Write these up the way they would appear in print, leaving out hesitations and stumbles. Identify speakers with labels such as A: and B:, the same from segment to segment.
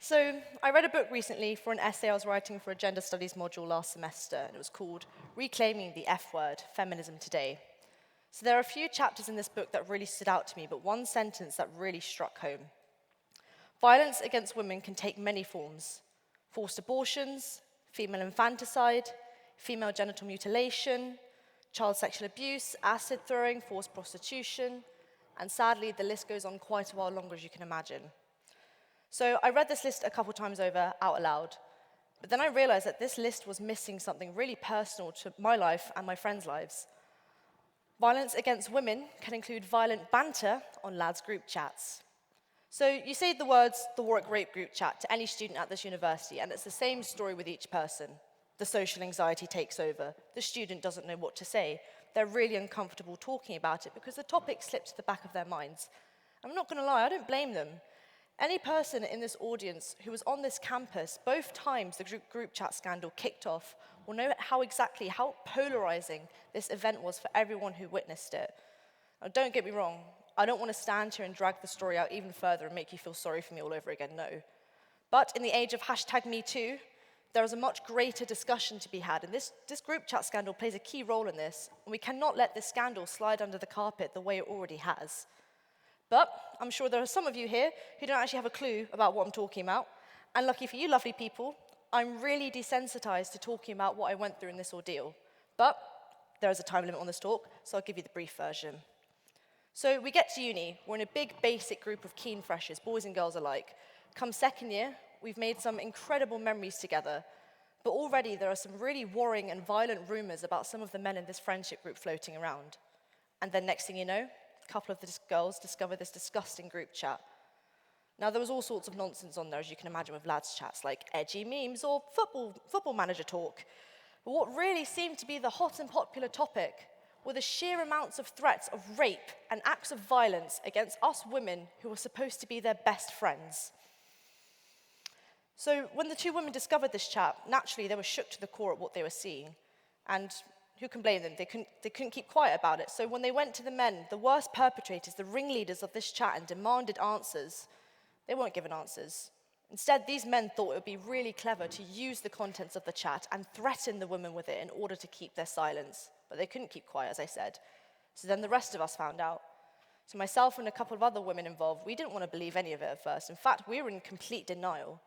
A: So I read a book recently for an essay I was writing for a gender studies module last semester, and it was called Reclaiming the F Word, Feminism Today. So there are a few chapters in this book that really stood out to me, but one sentence that really struck home. Violence against women can take many forms: forced abortions, female infanticide, female genital mutilation, child sexual abuse, acid throwing, forced prostitution, and sadly the list goes on quite a while longer, as you can imagine. So I read this list a couple times over out aloud, but then I realized that this list was missing something really personal to my life and my friends' lives. Violence against women can include violent banter on lads' group chats. So you say the words, the Warwick Rape Group Chat, to any student at this university, and it's the same story with each person. The social anxiety takes over. The student doesn't know what to say. They're really uncomfortable talking about it because the topic slipped to the back of their minds. I'm not going to lie, I don't blame them. Any person in this audience who was on this campus, both times the group chat scandal kicked off, will know how polarizing this event was for everyone who witnessed it. Now, don't get me wrong, I don't want to stand here and drag the story out even further and make you feel sorry for me all over again, no. But in the age of #MeToo, there is a much greater discussion to be had, and this group chat scandal plays a key role in this, and we cannot let this scandal slide under the carpet the way it already has. But I'm sure there are some of you here who don't actually have a clue about what I'm talking about. And lucky for you lovely people, I'm really desensitized to talking about what I went through in this ordeal. But there is a time limit on this talk, so I'll give you the brief version. So we get to uni, we're in a big basic group of keen freshers, boys and girls alike. Come second year, we've made some incredible memories together, but already there are some really worrying and violent rumors about some of the men in this friendship group floating around. And then next thing you know, a couple of the girls discover this disgusting group chat. Now, there was all sorts of nonsense on there, as you can imagine, with lads' chats, like edgy memes or football manager talk. But what really seemed to be the hot and popular topic were the sheer amounts of threats of rape and acts of violence against us women who were supposed to be their best friends. So when the two women discovered this chat, naturally they were shook to the core at what they were seeing. And who can blame them? They couldn't keep quiet about it. So when they went to the men, the worst perpetrators, the ringleaders of this chat, and demanded answers, they weren't given answers. Instead, these men thought it would be really clever to use the contents of the chat and threaten the women with it in order to keep their silence. But they couldn't keep quiet, as I said. So then the rest of us found out. So myself and a couple of other women involved, we didn't want to believe any of it at first. In fact, we were in complete denial.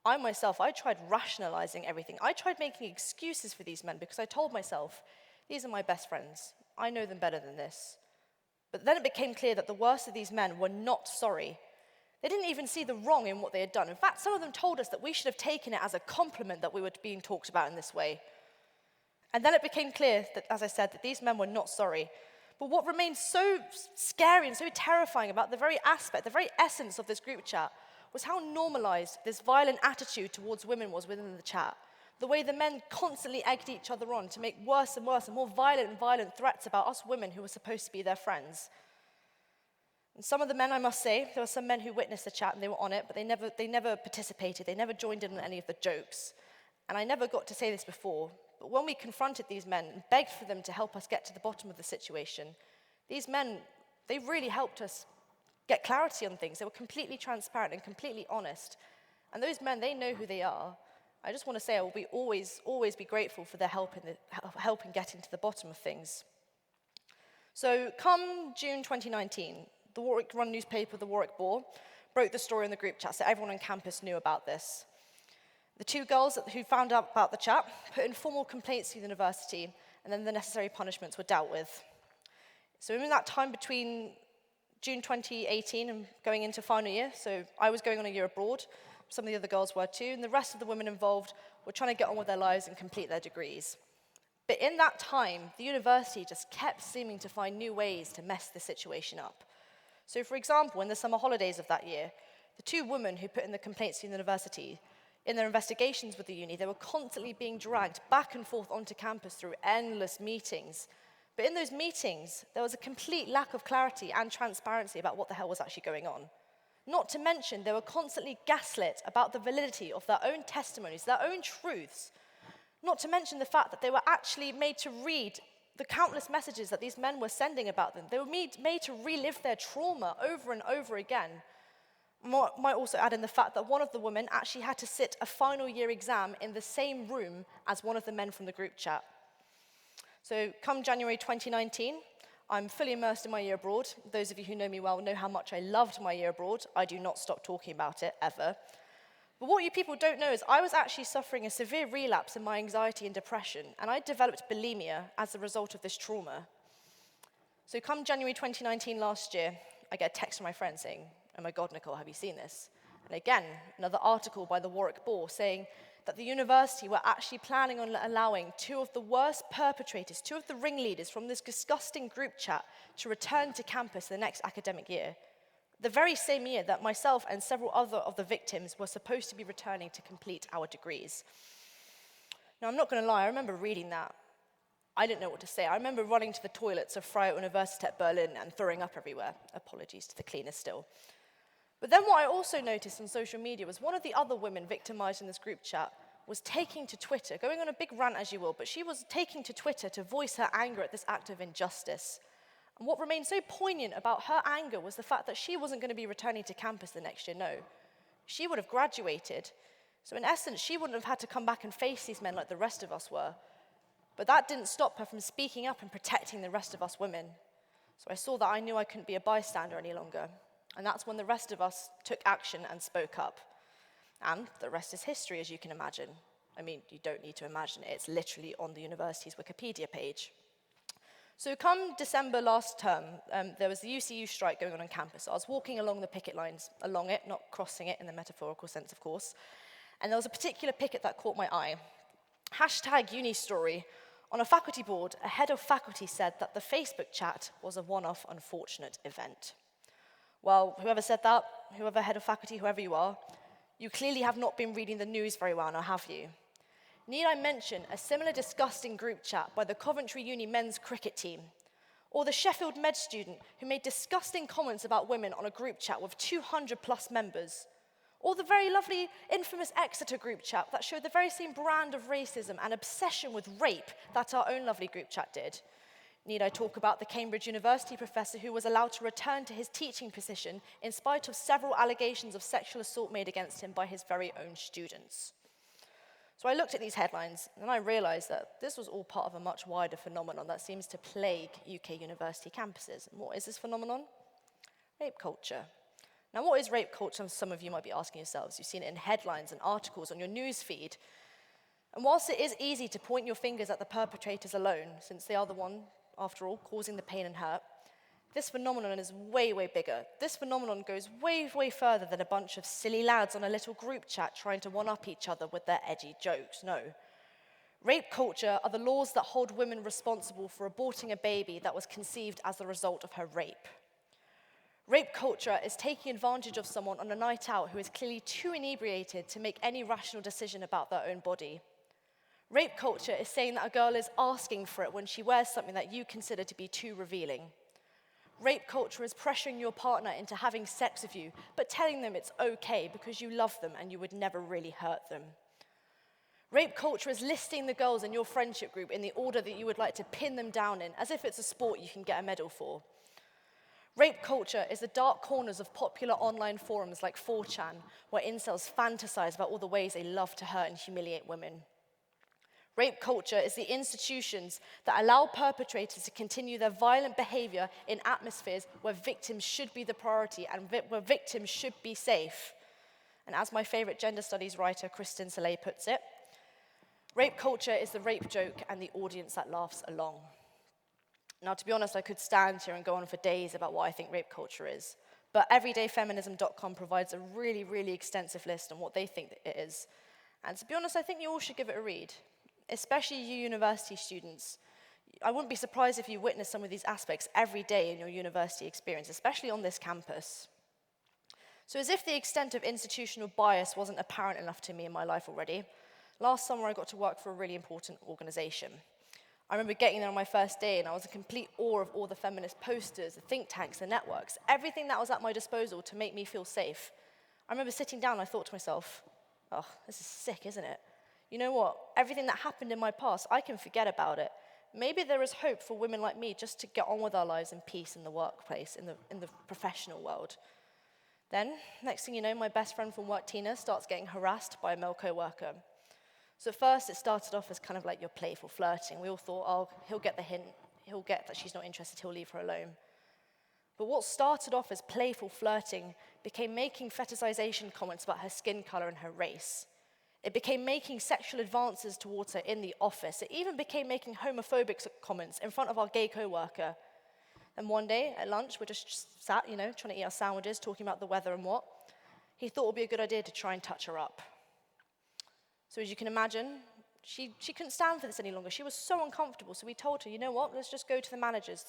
A: I tried rationalizing everything. I tried making excuses for these men because I told myself, these are my best friends. I know them better than this. But then it became clear that the worst of these men were not sorry. They didn't even see the wrong in what they had done. In fact, some of them told us that we should have taken it as a compliment that we were being talked about in this way. And then it became clear that, as I said, that these men were not sorry. But what remained so scary and so terrifying about the very aspect, the very essence of this group chat, was how normalized this violent attitude towards women was within the chat. The way the men constantly egged each other on to make worse and worse and more violent and violent threats about us women who were supposed to be their friends. And some of the men, I must say, there were some men who witnessed the chat and they were on it, but they never participated, they never joined in on any of the jokes. And I never got to say this before, but when we confronted these men and begged for them to help us get to the bottom of the situation, these men, they really helped us get clarity on things. They were completely transparent and completely honest. And those men, they know who they are. I just want to say I will always be grateful for their help in getting to the bottom of things. So come June 2019, the Warwick Run newspaper, the Warwick Boar, broke the story in the group chat, so everyone on campus knew about this. The two girls who found out about the chat put in formal complaints to the university, and then the necessary punishments were dealt with. So in that time between June 2018 and going into final year, so I was going on a year abroad, some of the other girls were too, and the rest of the women involved were trying to get on with their lives and complete their degrees. But in that time, the university just kept seeming to find new ways to mess the situation up. So for example, in the summer holidays of that year, the two women who put in the complaints to the university, in their investigations with the uni, they were constantly being dragged back and forth onto campus through endless meetings. But in those meetings, there was a complete lack of clarity and transparency about what the hell was actually going on. Not to mention, they were constantly gaslit about the validity of their own testimonies, their own truths. Not to mention the fact that they were actually made to read the countless messages that these men were sending about them. They were made to relive their trauma over and over again. Might also add in the fact that one of the women actually had to sit a final year exam in the same room as one of the men from the group chat. So come January 2019, I'm fully immersed in my year abroad. Those of you who know me well know how much I loved my year abroad. I do not stop talking about it, ever. But what you people don't know is I was actually suffering a severe relapse in my anxiety and depression, and I developed bulimia as a result of this trauma. So come January 2019 last year, I get a text from my friend saying, "Oh my God, Nicole, have you seen this?" And again, another article by the Warwick Boar saying that the university were actually planning on allowing two of the worst perpetrators, two of the ringleaders from this disgusting group chat to return to campus the next academic year. The very same year that myself and several other of the victims were supposed to be returning to complete our degrees. Now, I'm not going to lie, I remember reading that. I didn't know what to say. I remember running to the toilets of Freie Universität Berlin and throwing up everywhere. Apologies to the cleaners still. But then what I also noticed on social media was one of the other women victimized in this group chat was taking to Twitter, going on a big rant as you will, but she was taking to Twitter to voice her anger at this act of injustice. And what remained so poignant about her anger was the fact that she wasn't going to be returning to campus the next year, no. She would have graduated. So in essence, she wouldn't have had to come back and face these men like the rest of us were. But that didn't stop her from speaking up and protecting the rest of us women. So I saw that I knew I couldn't be a bystander any longer. And that's when the rest of us took action and spoke up. And the rest is history, as you can imagine. I mean, you don't need to imagine it. It's literally on the university's Wikipedia page. So come December last term, there was the UCU strike going on campus. I was walking along the picket lines, along it, not crossing it in the metaphorical sense, of course. And there was a particular picket that caught my eye. #UniStory. On a faculty board, a head of faculty said that the Facebook chat was a one-off unfortunate event. Well, whoever said that, whoever head of faculty, whoever you are, you clearly have not been reading the news very well now, have you? Need I mention a similar disgusting group chat by the Coventry Uni men's cricket team? Or the Sheffield Med student who made disgusting comments about women on a group chat with 200 plus members? Or the very lovely, infamous Exeter group chat that showed the very same brand of racism and obsession with rape that our own lovely group chat did? Need I talk about the Cambridge University professor who was allowed to return to his teaching position in spite of several allegations of sexual assault made against him by his very own students? So I looked at these headlines and I realized that this was all part of a much wider phenomenon that seems to plague UK university campuses. And what is this phenomenon? Rape culture. Now, what is rape culture? Some of you might be asking yourselves. You've seen it in headlines and articles on your news feed. And whilst it is easy to point your fingers at the perpetrators alone, since they are the one, after all, causing the pain and hurt, this phenomenon is way, way bigger. This phenomenon goes way, way further than a bunch of silly lads on a little group chat trying to one-up each other with their edgy jokes. No. Rape culture are the laws that hold women responsible for aborting a baby that was conceived as the result of her rape. Rape culture is taking advantage of someone on a night out who is clearly too inebriated to make any rational decision about their own body. Rape culture is saying that a girl is asking for it when she wears something that you consider to be too revealing. Rape culture is pressuring your partner into having sex with you, but telling them it's okay because you love them and you would never really hurt them. Rape culture is listing the girls in your friendship group in the order that you would like to pin them down in, as if it's a sport you can get a medal for. Rape culture is the dark corners of popular online forums like 4chan, where incels fantasize about all the ways they love to hurt and humiliate women. Rape culture is the institutions that allow perpetrators to continue their violent behavior in atmospheres where victims should be the priority and where victims should be safe. And as my favorite gender studies writer, Kristen Soleil, puts it, rape culture is the rape joke and the audience that laughs along. Now, to be honest, I could stand here and go on for days about what I think rape culture is, but everydayfeminism.com provides a really, really extensive list on what they think it is. And to be honest, I think you all should give it a read. Especially you university students. I wouldn't be surprised if you witness some of these aspects every day in your university experience, especially on this campus. So as if the extent of institutional bias wasn't apparent enough to me in my life already, last summer I got to work for a really important organization. I remember getting there on my first day and I was in complete awe of all the feminist posters, the think tanks, the networks, everything that was at my disposal to make me feel safe. I remember sitting down and I thought to myself, oh, this is sick, isn't it? You know what? Everything that happened in my past, I can forget about it. Maybe there is hope for women like me just to get on with our lives in peace in the workplace, in the professional world. Then, next thing you know, my best friend from work, Tina, starts getting harassed by a male co-worker. So at first, it started off as kind of like your playful flirting. We all thought, oh, he'll get the hint. He'll get that she's not interested. He'll leave her alone. But what started off as playful flirting became making fetishization comments about her skin color and her race. It became making sexual advances towards her in the office. It even became making homophobic comments in front of our gay co-worker. And one day at lunch, we're just sat, trying to eat our sandwiches, talking about the weather and what. He thought it would be a good idea to try and touch her up. So as you can imagine, she couldn't stand for this any longer. She was so uncomfortable. So we told her, you know what, let's just go to the managers.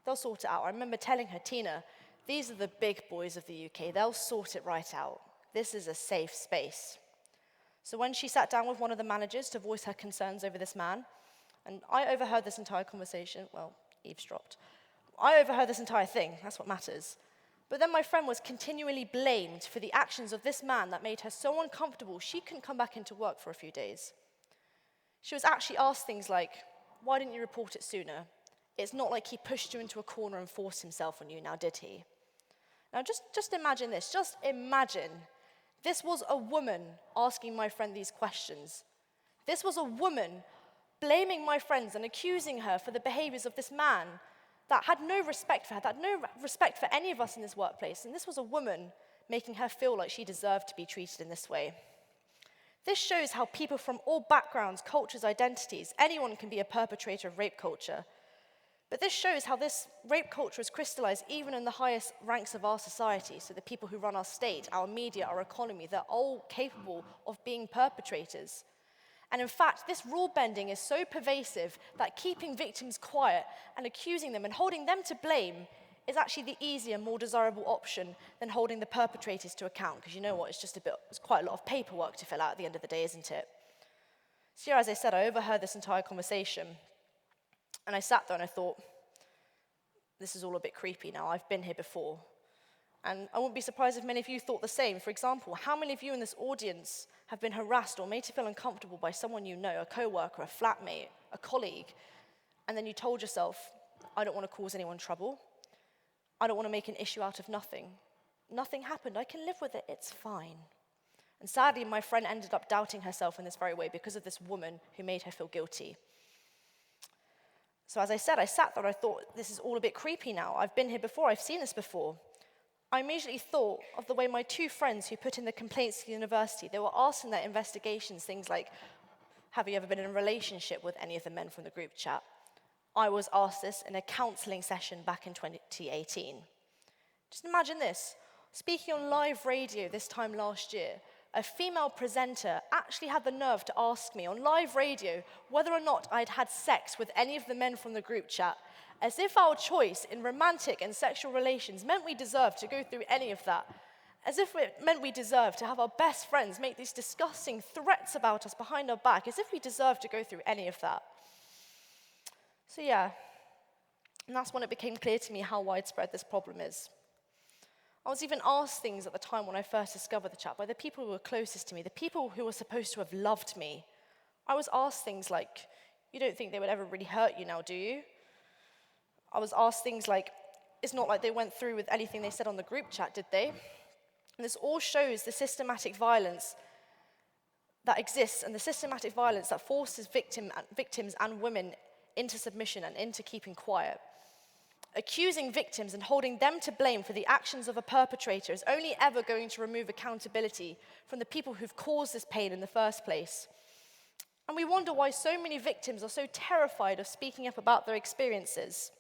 A: They'll sort it out. I remember telling her, Tina, these are the big boys of the UK. They'll sort it right out. This is a safe space. So when she sat down with one of the managers to voice her concerns over this man, and I overheard this entire conversation, well, eavesdropped. I overheard this entire thing, that's what matters. But then my friend was continually blamed for the actions of this man that made her so uncomfortable she couldn't come back into work for a few days. She was actually asked things like, why didn't you report it sooner? It's not like he pushed you into a corner and forced himself on you, now did he? Now just imagine this, just imagine. This was a woman asking my friend these questions. This was a woman blaming my friends and accusing her for the behaviors of this man that had no respect for her, that had no respect for any of us in this workplace. And this was a woman making her feel like she deserved to be treated in this way. This shows how people from all backgrounds, cultures, identities, anyone can be a perpetrator of rape culture. But this shows how this rape culture is crystallized even in the highest ranks of our society. So the people who run our state, our media, our economy, they're all capable of being perpetrators. And in fact, this rule bending is so pervasive that keeping victims quiet and accusing them and holding them to blame is actually the easier, more desirable option than holding the perpetrators to account. Because you know what, it's quite a lot of paperwork to fill out at the end of the day, isn't it? So as I said, I overheard this entire conversation. And I sat there and I thought, this is all a bit creepy now. I've been here before. And I wouldn't be surprised if many of you thought the same. For example, how many of you in this audience have been harassed or made to feel uncomfortable by someone you know, a co-worker, a flatmate, a colleague, and then you told yourself, I don't want to cause anyone trouble. I don't want to make an issue out of nothing. Nothing happened. I can live with it. It's fine. And sadly, my friend ended up doubting herself in this very way because of this woman who made her feel guilty. So as I said, I sat there and I thought, this is all a bit creepy now. I've been here before. I've seen this before. I immediately thought of the way my two friends who put in the complaints to the university, they were asked in their investigations things like, have you ever been in a relationship with any of the men from the group chat? I was asked this in a counseling session back in 2018. Just imagine this. Speaking on live radio this time last year, a female presenter actually had the nerve to ask me on live radio whether or not I'd had sex with any of the men from the group chat, as if our choice in romantic and sexual relations meant we deserved to go through any of that, as if it meant we deserved to have our best friends make these disgusting threats about us behind our back, as if we deserved to go through any of that. So yeah, and that's when it became clear to me how widespread this problem is. I was even asked things at the time when I first discovered the chat by the people who were closest to me, the people who were supposed to have loved me. I was asked things like, you don't think they would ever really hurt you now, do you? I was asked things like, it's not like they went through with anything they said on the group chat, did they? And this all shows the systematic violence that exists and the systematic violence that forces victims and women into submission and into keeping quiet. Accusing victims and holding them to blame for the actions of a perpetrator is only ever going to remove accountability from the people who've caused this pain in the first place. And we wonder why so many victims are so terrified of speaking up about their experiences.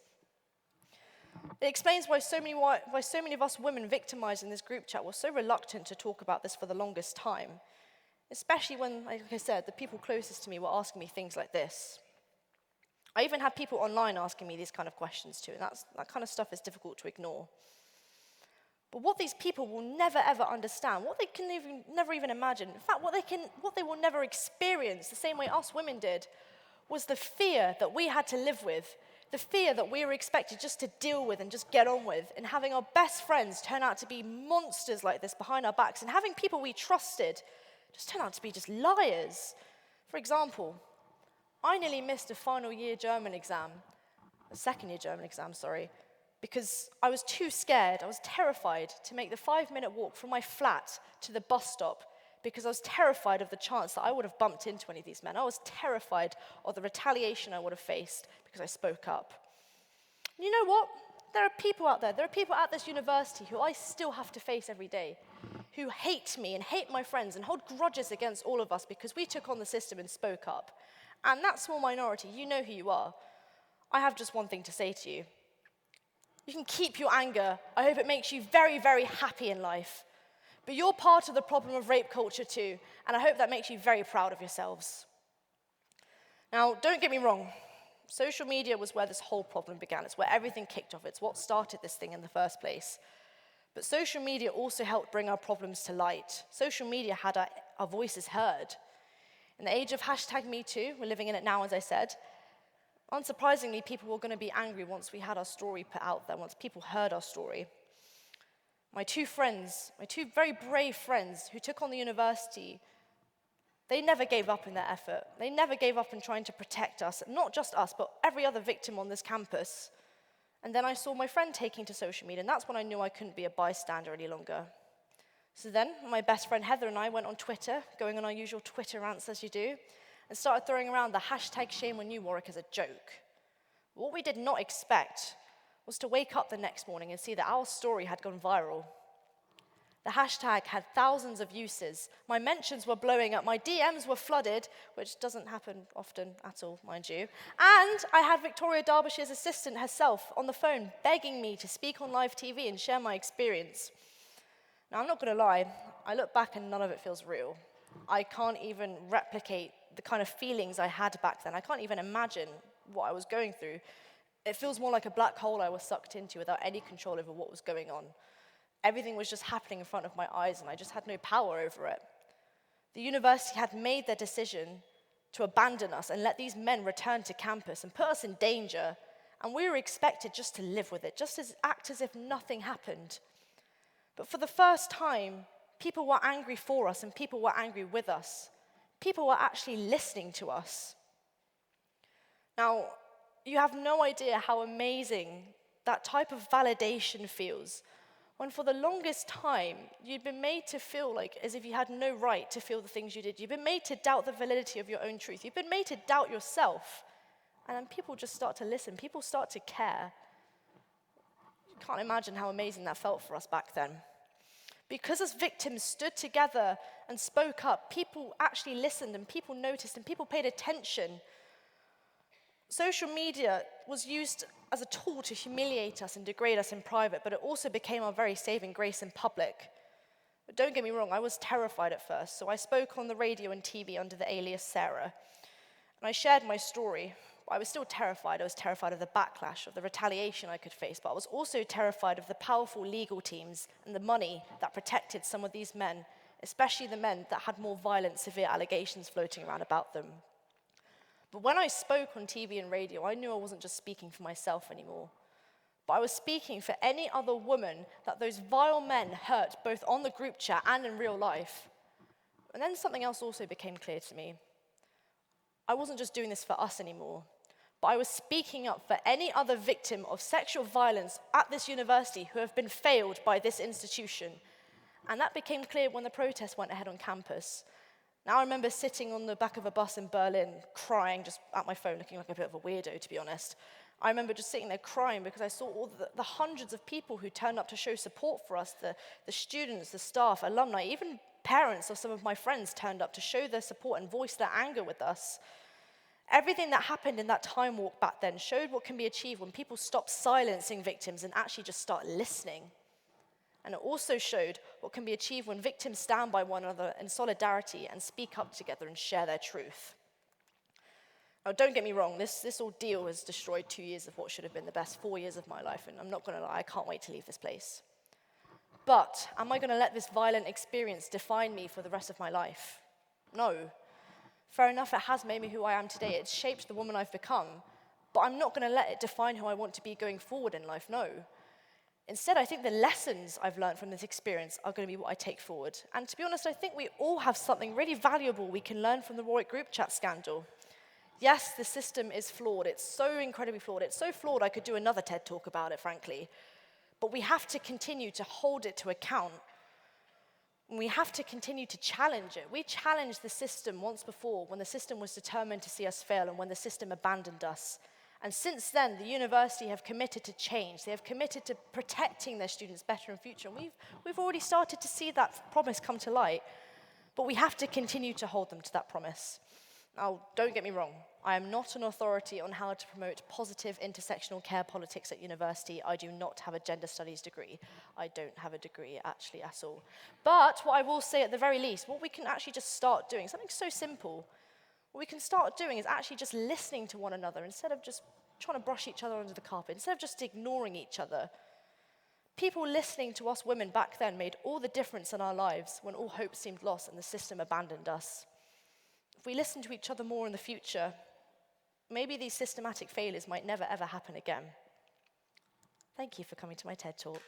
A: It explains why so many of us women victimized in this group chat were so reluctant to talk about this for the longest time, especially when, like I said, the people closest to me were asking me things like this. I even had people online asking me these kind of questions too, and that kind of stuff is difficult to ignore. But what these people will never ever understand, what they can never even imagine, in fact, what they will never experience the same way us women did, was the fear that we had to live with, the fear that we were expected just to deal with and just get on with, and having our best friends turn out to be monsters like this behind our backs, and having people we trusted just turn out to be just liars. For example, I nearly missed a second year German exam, sorry, because I was too scared, I was terrified to make the 5-minute walk from my flat to the bus stop, because I was terrified of the chance that I would have bumped into any of these men. I was terrified of the retaliation I would have faced because I spoke up. And you know what? There are people out there at this university who I still have to face every day, who hate me and hate my friends and hold grudges against all of us because we took on the system and spoke up. And that small minority, you know who you are. I have just one thing to say to you. You can keep your anger. I hope it makes you very, very happy in life. But you're part of the problem of rape culture too, and I hope that makes you very proud of yourselves. Now, don't get me wrong. Social media was where this whole problem began. It's where everything kicked off. It's what started this thing in the first place. But social media also helped bring our problems to light. Social media had our voices heard. In the age of #MeToo, we're living in it now, as I said, unsurprisingly, people were going to be angry once we had our story put out there, once people heard our story. My two very brave friends who took on the university, they never gave up in their effort. They never gave up in trying to protect us, not just us, but every other victim on this campus. And then I saw my friend taking to social media, and that's when I knew I couldn't be a bystander any longer. So then, my best friend Heather and I went on Twitter, going on our usual Twitter rants as you do, and started throwing around the #ShameOnYouWarwick as a joke. What we did not expect was to wake up the next morning and see that our story had gone viral. The hashtag had thousands of uses. My mentions were blowing up. My DMs were flooded, which doesn't happen often at all, mind you. And I had Victoria Derbyshire's assistant herself on the phone begging me to speak on live TV and share my experience. Now, I'm not going to lie. I look back and none of it feels real. I can't even replicate the kind of feelings I had back then. I can't even imagine what I was going through. It feels more like a black hole I was sucked into without any control over what was going on. Everything was just happening in front of my eyes, and I just had no power over it. The university had made their decision to abandon us and let these men return to campus and put us in danger, and we were expected just to live with it, just to act as if nothing happened. But for the first time, people were angry for us, and people were angry with us. People were actually listening to us. Now, you have no idea how amazing that type of validation feels when for the longest time you'd been made to feel like as if you had no right to feel the things you did. You've been made to doubt the validity of your own truth. You've been made to doubt yourself. And then people just start to listen. People start to care. You can't imagine how amazing that felt for us back then. Because as victims stood together and spoke up, people actually listened and people noticed and people paid attention. Social media was used as a tool to humiliate us and degrade us in private, but it also became our very saving grace in public. But don't get me wrong, I was terrified at first, so I spoke on the radio and TV under the alias Sarah. And I shared my story, but I was still terrified. I was terrified of the backlash, of the retaliation I could face, but I was also terrified of the powerful legal teams and the money that protected some of these men, especially the men that had more violent, severe allegations floating around about them. But when I spoke on TV and radio, I knew I wasn't just speaking for myself anymore, but I was speaking for any other woman that those vile men hurt both on the group chat and in real life. And then something else also became clear to me. I wasn't just doing this for us anymore, but I was speaking up for any other victim of sexual violence at this university who have been failed by this institution. And that became clear when the protest went ahead on campus. Now I remember sitting on the back of a bus in Berlin, crying, just at my phone, looking like a bit of a weirdo, to be honest. I remember just sitting there crying because I saw all the hundreds of people who turned up to show support for us, the students, the staff, alumni, even parents of some of my friends turned up to show their support and voice their anger with us. Everything that happened in that time walk back then showed what can be achieved when people stop silencing victims and actually just start listening. And it also showed what can be achieved when victims stand by one another in solidarity and speak up together and share their truth. Now, don't get me wrong, this ordeal has destroyed 2 years of what should have been the best 4 years of my life, and I'm not going to lie, I can't wait to leave this place. But am I going to let this violent experience define me for the rest of my life? No. Fair enough, it has made me who I am today. It's shaped the woman I've become. But I'm not going to let it define who I want to be going forward in life, no. Instead, I think the lessons I've learned from this experience are going to be what I take forward. And to be honest, I think we all have something really valuable we can learn from the Warwick group chat scandal. Yes, the system is flawed. It's so incredibly flawed. It's so flawed I could do another TED talk about it, frankly. But we have to continue to hold it to account. And we have to continue to challenge it. We challenged the system once before when the system was determined to see us fail and when the system abandoned us. And since then, the university have committed to change. They have committed to protecting their students better in future. And we've already started to see that promise come to light. But we have to continue to hold them to that promise. Now, don't get me wrong. I am not an authority on how to promote positive intersectional care politics at university. I do not have a gender studies degree. I don't have a degree actually at all. But what I will say at the very least, what we can actually just start doing, something so simple, what we can start doing is actually just listening to one another instead of just trying to brush each other under the carpet, instead of just ignoring each other. People listening to us women back then made all the difference in our lives when all hope seemed lost and the system abandoned us. If we listen to each other more in the future, maybe these systematic failures might never ever happen again. Thank you for coming to my TED Talk.